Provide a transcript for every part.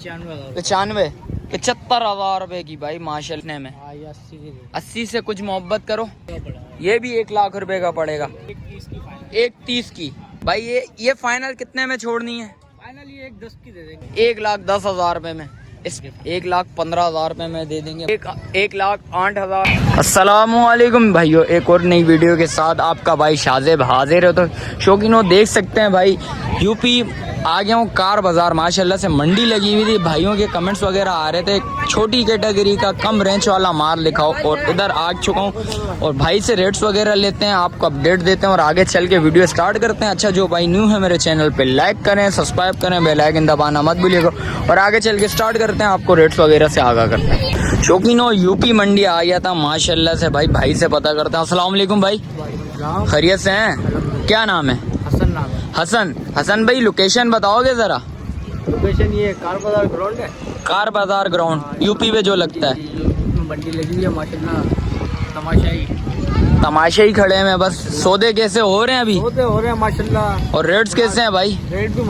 95 75,000 रुपए की भाई माशाल्लाह में। 80 से कुछ मोहब्बत करो। ये भी 1 लाख रुपए का पड़ेगा। 1,30 की भाई। ये फाइनल कितने में छोड़नी है? फाइनल ये 1,10 की दे देंगे। 1,10,000 रुपए में। इस 1,15,000 रुपए में दे देंगे। 1,08,000। अस्सलामुअलैकुम भाइयों, एक और नई वीडियो के साथ आपका भाई शाज़ेब हाजिर है। तो शौकीनों देख सकते हैं भाई, यूपी आ गया हूँ कार बाजार। माशाल्लाह से मंडी लगी हुई थी। भाइयों के कमेंट्स वगैरह आ रहे थे छोटी कैटेगरी का कम रेंज वाला माल लिखाओ, और इधर आ चुका हूँ और भाई से रेट्स वगैरह लेते हैं, आपको अपडेट देते हैं और आगे चल के वीडियो स्टार्ट करते हैं। अच्छा, जो भाई न्यू है मेरे चैनल पे लाइक करें, सब्सक्राइब करें, बेल आइकन दबाना मत भूलिएगा। और आगे चल के स्टार्ट करते हैं, आपको रेट्स वगैरह से आगाह करते हैं। शौकीनों यूपी मंडी आ गया था माशाल्लाह से। भाई से पता करते हैं। अस्सलाम वालेकुम भाई, खैरियत से हैं? क्या नाम है? हसन नाम है। हसन भाई, लोकेशन बताओगे जरा? लोकेशन ये कार बाजार ग्राउंड है। कार बाजार ग्राउंड यूपी में जो लगता है। मंडी लगी हुई है माशाल्लाह। तमाशे ही खड़े हैं बस। सौदे कैसे हो रहे हैं अभी? सौदे हो रहे हैं माशाल्लाह। और रेट्स कैसे हैं भाई? रेट भी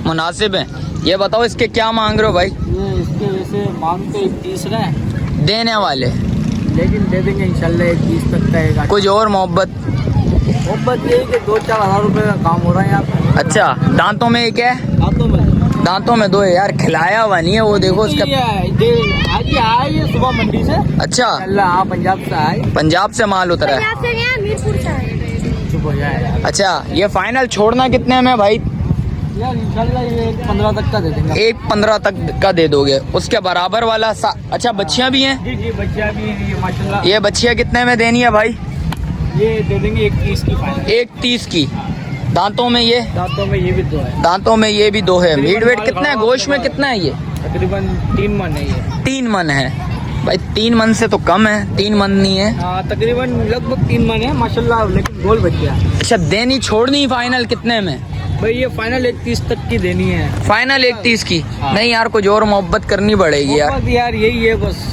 मुनासिब है। ये बताओ इसके क्या मांग रहे हो भाई? ये इसके वैसे मांगते 30 रहे हैं देने वाले, लेकिन दे देंगे इंशाल्लाह 1,20 तक का। कुछ और मोहब्बत यही कि 2-4 हज़ार रुपए का काम हो रहा है यहाँ पे। अच्छा, दांतों में एक है? दांतों में 2 है यार। खिलाया हुआ नहीं है वो, देखो उसका। आज ही आए ये सुबह मंडी से। अच्छा, हाँ पंजाब से आए। पंजाब से माल उतरा है। अच्छा, ये फाइनल छोड़ना कितने में भाई? यार इंशाल्लाह ये 15 तक का दे देंगे। 1,15 तक का दे दोगे? उसके बराबर वाला अच्छा, बच्चियाँ भी हैं? जी बच्चियाँ भी हैं माशाल्लाह। ये बच्चियाँ कितने में देनी है भाई? ये दे देंगे 1,30 की फाइनल। 1,30 की। दांतों में ये? दांतों में ये भी 2 है। दांतों में ये भी 2 है। मीट वेट कितना है? गोश्त में कितना है ये? तकरीबन 3 मन है ये। 3 मन है भाई। 3 मन से तो कम है। 3 मन नहीं है। तकरीबन लगभग 3 मन है माशाल्लाह, लेकिन गोल बच्चियाँ। अच्छा, देनी छोड़नी फाइनल कितने में भाई? ये फाइनल 1,30 तक की देनी है। फाइनल 1,30 की? नहीं यार, कुछ और मोहब्बत करनी पड़ेगी यार। यार यही है बस,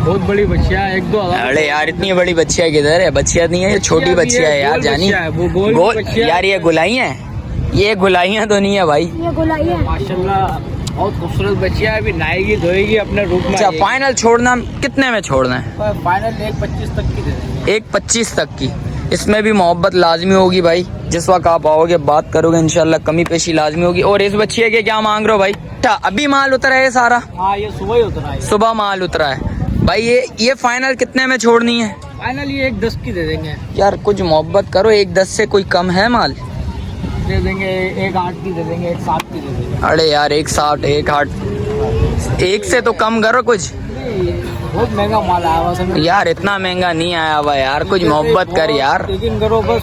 बहुत बड़ी बच्चियाँ 1-2 हज़ार। अरे यार, इतनी बड़ी बच्चियाँ किधर है? बच्चियाँ नहीं है, ये छोटी बच्चियाँ है यार जानी। गोल यार, ये गुलाइयाँ है? ये गुलाइयाँ तो नहीं है भाई, ये गुलाइयाँ माशाल्लाह बहुत खूबसूरत बच्चियाँ। अभी नहाएगी धोएगी अपने रूप में। अच्छा, फाइनल छोड़ना कितने में छोड़ना है? फाइनल 1,25 तक की दे देंगे। 1,25 तक की। इसमें भी मोहब्बत लाजमी होगी भाई। जिस वक्त आप आओगे बात करोगे इंशाल्लाह कमी पेशी लाजमी होगी। और इस बच्चिए के क्या मांग रहे हो भाई? अच्छा, अभी माल उतरा है सारा? हाँ, ये सुबह ही उतरा है। सुबह माल उतरा है भाई। ये फाइनल कितने में छोड़नी है? फाइनल ये 1,10 की दे देंगे। यार कुछ मोहब्बत करो। 1,10 से कोई कम है माल? दे देंगे 1,8 की दे देंगे, 1,7 की दे देंगे। अरे यार 1,60 1,8 1 से तो कम करो कुछ। बहुत महंगा माल आया हुआ यार। इतना महंगा नहीं आया हुआ यार, कुछ मोहब्बत कर यार। लेकिन करो बस,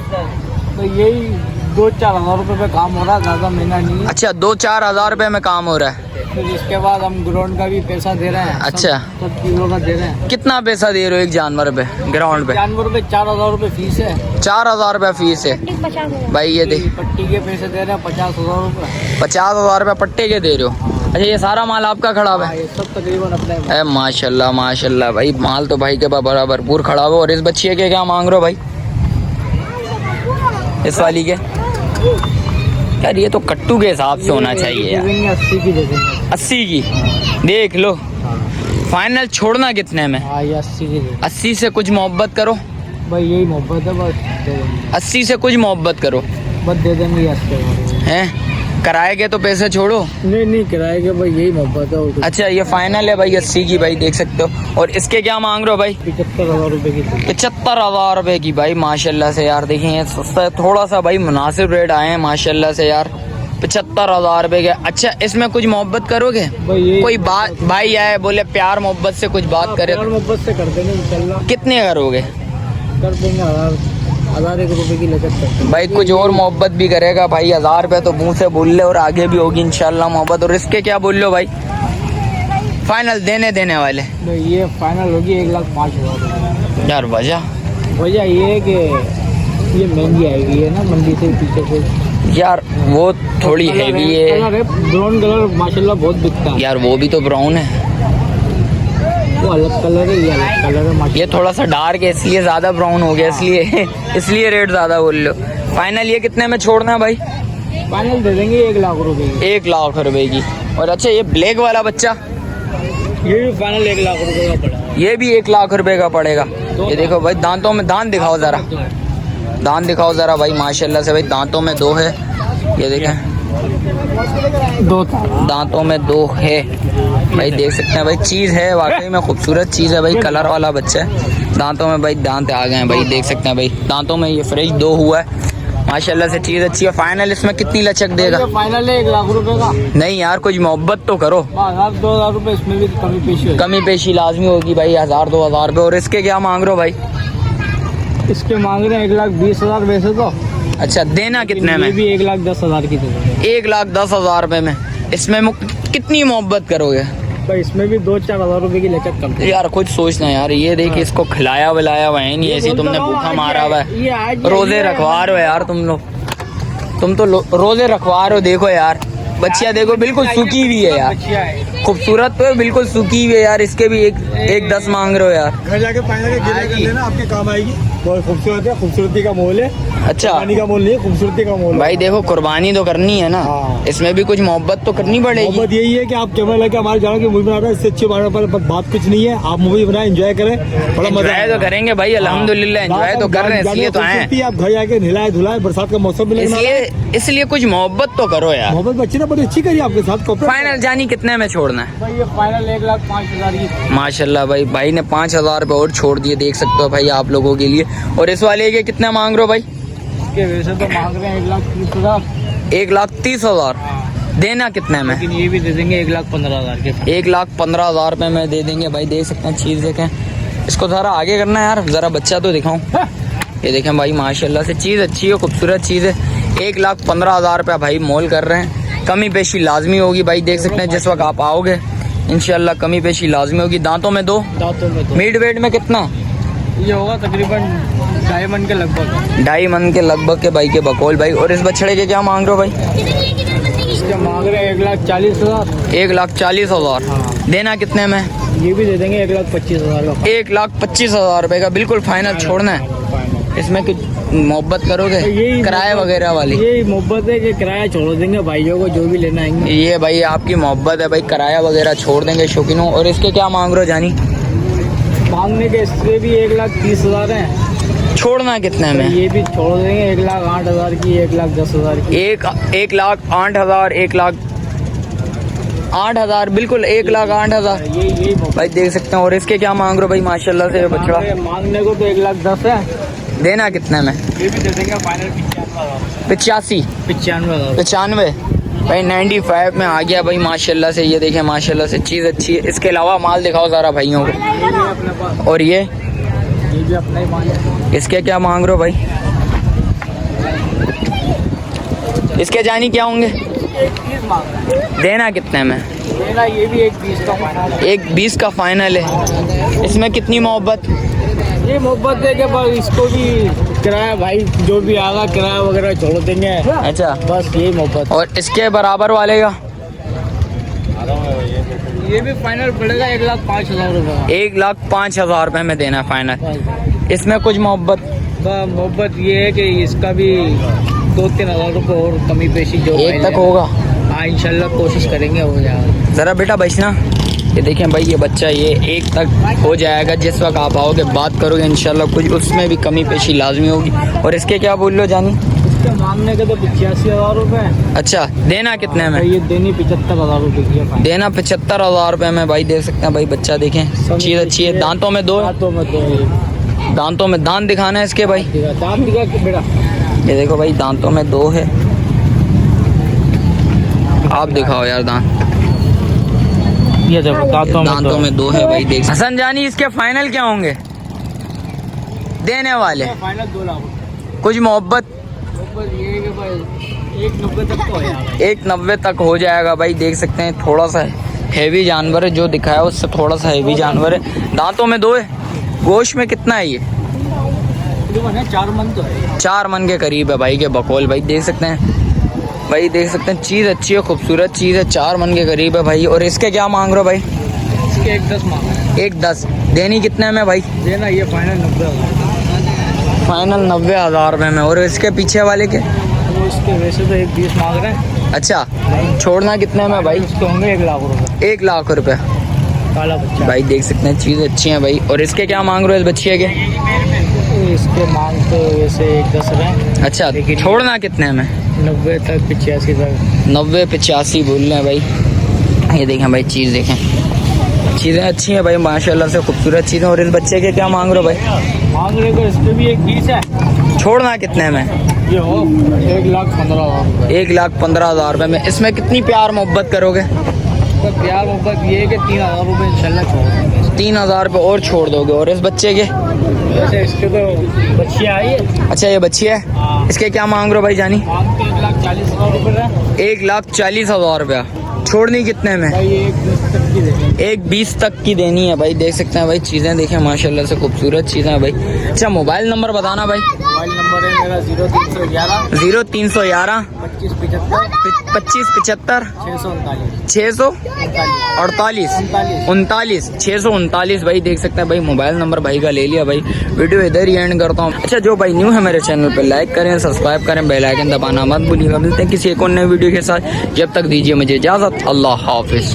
तो यही 2-4 हज़ार रुपए पे काम हो रहा है, ज्यादा महंगा नहीं है। अच्छा, 2-4 हज़ार रुपए में काम हो रहा है। फिर इसके बाद हम ग्राउंड का भी पैसा दे रहे हैं। अच्छा, सब चीजों का दे रहे हैं। कितना पैसा दे रहे हो एक जानवर पे? ग्राउंड पे जानवर पे 4,000 रुपए फीस है। 4,000 रुपए फीस है भाई। ये देख, पट्टी के पैसे दे रहे हैं 50,000 रुपए। 50,000 रुपए पट्टे के दे रहे हो? अच्छा, ये सारा माल आपका खड़ा है? ये सब तकरीबन अपने। माशाल्लाह माशाल्लाह भाई, माल तो भाई के बराबर भरपूर खड़ा हुआ। और इस बच्चिए के क्या मांग रहे हो भाई? इस वाली के? यार ये तो कट्टू के हिसाब से होना चाहिए यार। 80 की दे देंगे। 80 की? देख लो। फाइनल छोड़ना कितने में? ये 80 की दे। 80 से कुछ मोहब्बत करो भाई, यही मोहब्बत है बस, दे देंगे। 80 से कुछ मोहब्बत करो बस, दे देंगे 80 हैं। किराए के तो पैसे छोड़ो। नहीं किराए के भाई, यही मोहब्बत है। अच्छा, ये फाइनल है भाई 80 की भाई, देख सकते हो। और इसके क्या मांग रहे हो भाई? 75,000 रुपए की। 75,000 रुपए की भाई माशाल्लाह से यार। देखिए सस्ता है थोड़ा सा भाई, मुनासिब रेट आए हैं माशाल्लाह से यार। 75,000 रुपए के। अच्छा, इसमें कुछ मोहब्बत करोगे? कोई बात भाई आए बोले प्यार मोहब्बत से कुछ बात करे? प्यार मोहब्बत से कर देंगे इंशाल्लाह। कितने करोगे? कर देंगे 1,000 रुपए की लगत भाई। कुछ और मोहब्बत भी करेगा भाई? 1,000 रुपए तो मुंह से बोल ले, और आगे भी होगी इंशाल्लाह मोहब्बत। और इसके क्या बोल लो भाई? फाइनल देने वाले? ये फाइनल होगी 1,05,000 यार। वजह ये है कि ये महंगी आएगी है ना मंडी से पीछे से यार। वो थोड़ी हैवी है। ब्राउन कलर माशाल्लाह बहुत बिकता है यार। वो भी तो ब्राउन है। वो अलग कलर है, ये अलग कलर है। ये थोड़ा सा डार्क है इसलिए ज्यादा ब्राउन हो गया, इसलिए रेट ज्यादा बोल लो। फाइनल ये कितने में छोड़ना है भाई? फाइनल दे देंगे 1 लाख रुपए की। 1 लाख रुपए की। और अच्छा ये ब्लैक वाला बच्चा, ये भी फाइनल 1 लाख रुपए का पड़ा। ये भी 1 लाख रुपए का पड़ेगा। ये देखो भाई दांतों में, दांत दिखाओ ज़रा, दांत दिखाओ ज़रा भाई, माशाल्लाह से भाई दांतों में 2 है। ये देखें 2 दांतों में 2 है भाई, देख सकते हैं भाई, चीज़ है वाकई में खूबसूरत चीज़ है भाई, कलर वाला बच्चा है। दांतों में भाई दांत आ गए हैं भाई, देख सकते हैं भाई दांतों में ये फ्रेश 2 हुआ है माशाल्लाह से, चीज़ अच्छी है। फाइनल इसमें कितनी लचक देगा? फाइनल है 1 लाख रुपए का। नहीं यार कुछ मोहब्बत तो करो। 1000-2000 रुपए इसमें भी कमी पेशी होगी। कमी पेशी लाजमी होगी भाई, 1000-2000 रुपये। और इसके क्या मांग रहे हो भाई? इसके मांग रहे हैं 1,20,000 वैसे तो। अच्छा देना कितने में? ये भी 1,10,000 की दे देंगे। 1,10,000 रुपये में। इसमें कितनी मोहब्बत करोगे भाई? इसमें भी 2-4 हज़ार रुपए की लचक कम है। यार? कुछ सोचना यार, ये देख इसको खिलाया विलाया हुआ है नहीं, ऐसी तुमने भूखा मारा हुआ है। रोजे रखवा रहे हो यार तुम लोग, तुम तो रोजे रखवा रहे हो। देखो यार बच्चियाँ देखो बिल्कुल सूखी हुई है यार, खूबसूरत तो है, बिल्कुल सूखी हुई है यार। इसके भी 1,10 मांग रहे हो यार। घर जाके फाइनल कर लेना, आपके काम आएगी। बहुत खूबसूरत है, खूबसूरती का मोल है। अच्छा पानी का मोल नहीं है, खूबसूरती का मोल है। भाई देखो कुर्बानी तो करनी है ना, इसमें भी कुछ मोहब्बत तो करनी पड़ेगी। मोहब्बत यही है कि आप कैमरा लेके हमारे जानो कि मूवी बना रहे हैं, इससे अच्छी बात कुछ नहीं है। आप मूवी बनाए, एंजॉय करें, बड़ा मजा एंजॉय तो करेंगे भाई, अल्हम्दुलिल्लाह एंजॉय तो कर रहे हैं, इसलिए तो आए। आप घर जाके नहलाए धुलाए, बरसात का मौसम भी इसलिए कुछ मोहब्बत तो करो यार। मोहब्बत बच्ची ने बड़ी अच्छी करी आपके साथ। फाइनल जानी कितने में छोड़ना है भाई? ये फाइनल 1,05,000 की। माशाल्लाह भाई ने 5,000 रुपये और छोड़ दिए, देख सकते हो भाई आप लोगों के लिए। और इस वाले के कितना मांग रहे हो भाई? इसके वैसे तो मांग रहे हैं 1,30,000। 1,30,000। देना कितने में? लेकिन ये भी दे देंगे 1,15,000 के। 1,15,000 रुपये में दे देंगे भाई, देख सकते हैं चीज़ देखें। इसको ज़रा आगे करना है यार, ज़रा बच्चा तो दिखाऊं। ये देखें भाई माशाल्लाह से चीज़ अच्छी है, खूबसूरत चीज़ है। 1,15,000 रुपये भाई मोल कर रहे हैं। कमी पेशी लाजमी होगी भाई, देख सकते हैं जिस वक्त आप आओगे इंशाल्लाह कमी पेशी लाजमी होगी। दांतों में 2। मीट वेट में कितना? ये होगा तकरीबन 2.5 मन के लगभग। 2.5 मन के लगभग के भाई के बकौल भाई। और इस बछड़े के क्या मांग रहे हो भाई? इसके मांग रहे हैं 1,40,000। 1,40,000। देना कितने में? ये भी दे देंगे 1,25,000 का। 1,25,000 रुपये का बिल्कुल फाइनल छोड़ना है। इसमें कुछ मोहब्बत करोगे? किराए वगैरह वाली यही मोहब्बत है कि किराया छोड़ देंगे भाइयों को जो भी लेना आएंगे। ये भाई आपकी मोहब्बत है भाई, किराया वगैरह छोड़ देंगे शौकीनों। और इसके क्या मांग रहे हो जानी? मांगने के इसके भी 1,30,000 है। छोड़ना कितने में? ये भी छोड़ देंगे 1,08,000 की, 1,10,000 की। 1,08,000, 1,08,000 बिल्कुल 1,08,000 यही भाई देख सकते हैं। और इसके क्या मांग रहे हो भाई? माशाल्लाह से बछड़ा मांगने को तो 1,10,000 है। देना कितने में? ये भी दे देंगे फाइनल 85। 95,000 भाई 95 में आ गया भाई माशाल्लाह से। ये देखें माशाल्लाह से चीज़ अच्छी है। इसके अलावा माल दिखाओ ज़रा भाइयों को। और ये भी अपना ही माल है। इसके क्या मांग रहे हो भाई? इसके जानी क्या होंगे? 1,30 मांग रहा है। देना कितने में? देना ये भी 1,20 का फाइनल है। 1,20 का फाइनल है। इसमें कितनी मोहब्बत? ये मोहब्बत है कि बस इसको भी किराया भाई जो भी आगा किराया वगैरह छोड़ देंगे। अच्छा बस यही मोहब्बत। और इसके बराबर वाले का? ये भी फाइनल पड़ेगा 1,05,000 रुपये। 1,05,000 रुपये में देना फाइनल। इसमें कुछ मोहब्बत ये है कि इसका भी 2-3 हज़ार रुपये और कमी पेशी जो 1 तक होगा। हाँ इंशाल्लाह कोशिश करेंगे हो जाएगा। ज़रा बेटा बचना। ये देखें भाई ये बच्चा ये 1 तक हो जाएगा, जिस वक्त आप आओगे बात करोगे इंशाल्लाह कुछ उसमें भी कमी पेशी लाजमी होगी। और इसके क्या बोल लो जानी? इसके मांगने के तो 85,000 रुपये। अच्छा देना कितने में? ये देनी 75,000 रुपये की है। देना 75,000 रुपये में भाई, देख सकते हैं भाई बच्चा देखें चीज़ अच्छी है। दांतों में 2। दांतों में दांत दिखाना है इसके भाई। दांत दिखा बेटा। ये देखो भाई दांतों में 2 है। आप दिखाओ यार दांत। ये देखो दांतों में 2 है भाई, देख। हसन जानी इसके फाइनल क्या होंगे देने वाले? फाइनल 2 लाख। कुछ मोहब्बत? ये है कि भाई 1,90 तक तो हो जाएगा। 1,90 तक हो जाएगा भाई, देख सकते हैं। थोड़ा सा हैवी जानवर है, जो दिखाया उससे थोड़ा सा हैवी जानवर है। दांतों में 2 है। गोश्त में कितना है ये? 4 मन तो है। 4 मन के करीब है भाई के बकौल भाई, देख सकते हैं भाई, देख सकते हैं चीज़ अच्छी है, खूबसूरत चीज़ है। 4 मन के करीब है भाई। और इसके क्या मांग रहे हो भाई? इसके 1,10 मांग। 1,10 देनी कितने में भाई? देना ये फाइनल 90,000। फाइनल 90,000 रुपये में। और इसके पीछे वाले के? वो इसके वैसे तो 1,20 मांग रहे हैं। अच्छा, छोड़ना कितने में भाई? इसके होंगे 1 लाख रुपए। 1 लाख रुपए काला बच्चा भाई, देख सकते हैं चीज़ अच्छी है भाई। और इसके क्या मांग रहे हो इस बच्चे के? इसके मांग तो वैसे 1,10 रहे। अच्छा, छोड़ना कितने में? 90 तक 85 तक। 90-85 बोल रहे हैं भाई। ये देखें भाई, चीज़ देखें, चीज़ें अच्छी हैं भाई माशाल्लाह से, खूबसूरत चीज़ें। और इस बच्चे के क्या मांग रहे हो भाई? मांग रहे को इसके भी 1,20 है। छोड़ना कितने में? ये हो 1,15,000। 1,15,000 रुपये में। इसमें कितनी प्यार मोहब्बत करोगे? तो प्यार मोहब्बत ये है कि 3,000 रुपये इंशाल्लाह छोड़ देंगे। 3,000 रुपये और छोड़ दोगे। और इस बच्चे के? वैसे इसके तो बच्चियाँ आई है। अच्छा, ये बच्ची है। इसके क्या मांग रहे हो भाई जानी? मांग तो 1,40,000 रुपये है। 1,40,000 रुपया। छोड़नी कितने में? भाई 1,20 तक की देंगे। 1,20 तक की देनी है भाई। देख सकते हैं भाई, चीज़ें देखें माशाल्लाह से, खूबसूरत चीज़ें हैं भाई। अच्छा, मोबाइल नंबर बताना भाई। मोबाइल नंबर है मेरा 0311 0311 2575 2575 639 648 639 भाई। देख सकते हैं भाई, मोबाइल नंबर भाई का ले लिया भाई। वीडियो इधर ही एंड करता हूँ। अच्छा, जो भाई न्यू है मेरे चैनल पे, लाइक करें, सब्सक्राइब करें, बेल आइकन दबाना मत भूलिएगा। मिलते हैं किसी एक और नए वीडियो के साथ। जब तक दीजिए मुझे इजाज़त। अल्लाह हाफिज़।